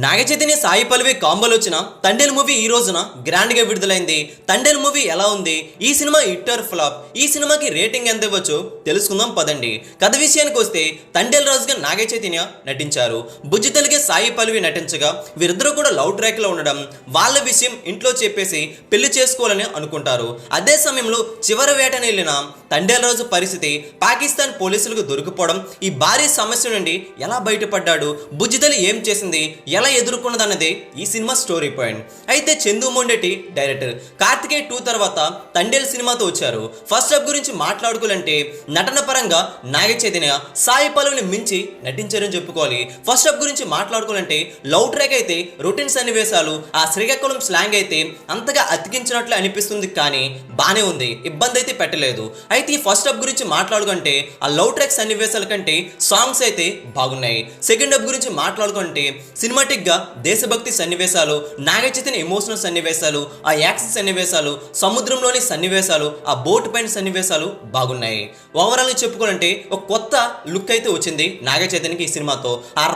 నాగచైతన్య సాయి పల్లవి కాంబోలో వచ్చిన తండేల్ మూవీ ఈ రోజున గ్రాండ్ గా విడుదలైంది. తండేల్ మూవీ ఎలా ఉంది, ఈ సినిమా హిట్ ఆర్ ఫ్లాప్, ఈ సినిమాకి రేటింగ్ ఎంత ఇవ్వచ్చో తెలుసుకుందాం పదండి. కథ విషయానికి వస్తే తండేల్ రాజుగా నాగచైతన్య నటించారు. బుజ్జితెలుగే సాయి పల్లవి నటించగా వీరిద్దరూ కూడా లవ్ ట్రాక్ లో ఉండడం, వాళ్ళ విషయం ఇంట్లో చెప్పేసి పెళ్లి చేసుకోవాలని అనుకుంటారు. అదే సమయంలో చివరి వేటని వెళ్ళిన తండేల్ రాజు పరిస్థితి పాకిస్తాన్ పోలీసులకు దొరికిపోవడం, ఈ భారీ సమస్య నుండి ఎలా బయటపడ్డాడు, బుజ్జితెలి ఏం చేసింది, ఎలా ఎదుర్కొన్నదన్నదే ఈ సినిమా స్టోరీ పాయింట్. అయితే చందు మొండెటి డైరెక్టర్ కార్తికేయ 2 తర్వాత తండేల్ సినిమాతో వచ్చారు. ఫస్ట్ హాఫ్ గురించి మాట్లాడుకోవాలంటే నటన పరంగా నాగచైతన్య సాయి పల్లవిని మించి నటించారని చెప్పుకోవాలి. ఫస్ట్ హాఫ్ గురించి మాట్లాడుకోవాలంటే లవ్ ట్రాక్ అయితే రొటీన్ సన్నివేశాలు, ఆ శ్రీకాకుళం స్లాంగ్ అయితే అంతగా అతికించినట్లు అనిపిస్తుంది, కానీ బానే ఉంది, ఇబ్బంది అయితే పెట్టలేదు. అయితే ఈ ఫస్ట్ హాఫ్ గురించి మాట్లాడుకుంటే ఆ లవ్ ట్రాక్ సన్నివేశాల కంటే సాంగ్స్ అయితే బాగున్నాయి. సెకండ్ హాఫ్ గురించి మాట్లాడుకుంటే సినిమాటిక్ గా దేశభక్తి సన్నివేశాలు, నాగచైతన్య ఎమోషనల్ సన్నివేశాలు, ఆ యాక్షన్ సన్నివేశాలు, సముద్రంలోని సన్నివేశాలు, ఆ బోట్ పైన సన్నివేశాలు బాగున్నాయి. ఓవరాల్ చెప్పుకోవాలంటే ఒక కొత్త లుక్ అయితే వచ్చింది నాగచైతన్యకి ఈ సినిమాతో. ఆ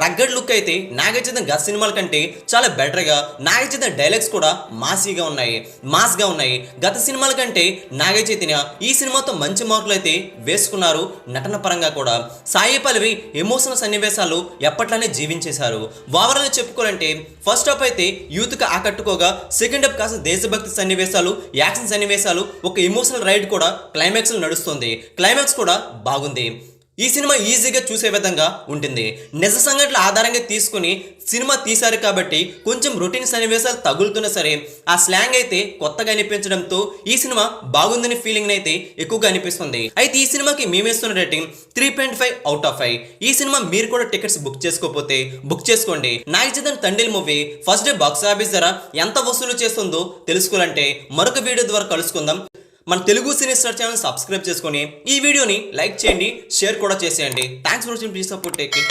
రగ్గడ్ లుక్ అయితే నాగచైతన్య గత సినిమాల కంటే చాలా బెటర్గా, నాగచైతన్య డైలాగ్స్ కూడా మాస్గా ఉన్నాయి. గత సినిమాల కంటే నాగచైతన్య ఈ సినిమాతో మంచి మార్కులు అయితే వేసుకున్నారు. నటన పరంగా కూడా సాయి పల్లవి ఎమోషనల్ సన్నివేశాలు ఎప్పట్లానే జీవించేశారు. ఓవరాల్ చెప్పుకోవాలంటే ఫస్ట్ హాఫ్ అయితే యూత్కి ఆకట్టుకోగా, సెకండ్ హాఫ్ కాస్త దేశభక్తి సన్నివేశాలు, యాక్షన్ సన్నివేశాలు, ఒక ఎమోషనల్ రైడ్ కూడా క్లైమాక్స్ నడుస్తుంది. క్లైమాక్స్ కూడా బాగుంది. ఈ సినిమా ఈజీగా చూసే విధంగా ఉంటుంది. నిజ సంఘటనల ఆధారంగా తీసుకుని సినిమా తీశారు కాబట్టి కొంచెం రొటీన్ సన్నివేశాలు తగులుతున్నా సరే ఆ స్లాంగ్ అయితే కొత్తగా అనిపించడంతో ఈ సినిమా బాగుందని ఫీలింగ్ అయితే ఎక్కువగా అనిపిస్తుంది. అయితే ఈ సినిమాకి మేమేస్తున్న రేటింగ్ 3.5/5. ఈ సినిమా మీరు కూడా టికెట్స్ బుక్ చేసుకోకపోతే బుక్ చేసుకోండి. Naga Chaitanya Thandel movie first day box office ధర ఎంత వసూలు చేస్తుందో తెలుసుకోవాలంటే మరొక వీడియో ద్వారా కలుసుకుందాం. మన Telugu cine star channel subscribe చేసుకొని ఈ వీడియోని లైక్ చేయండి, షేర్ కూడా చేసేయండి. Thanks for watching, please support, take care.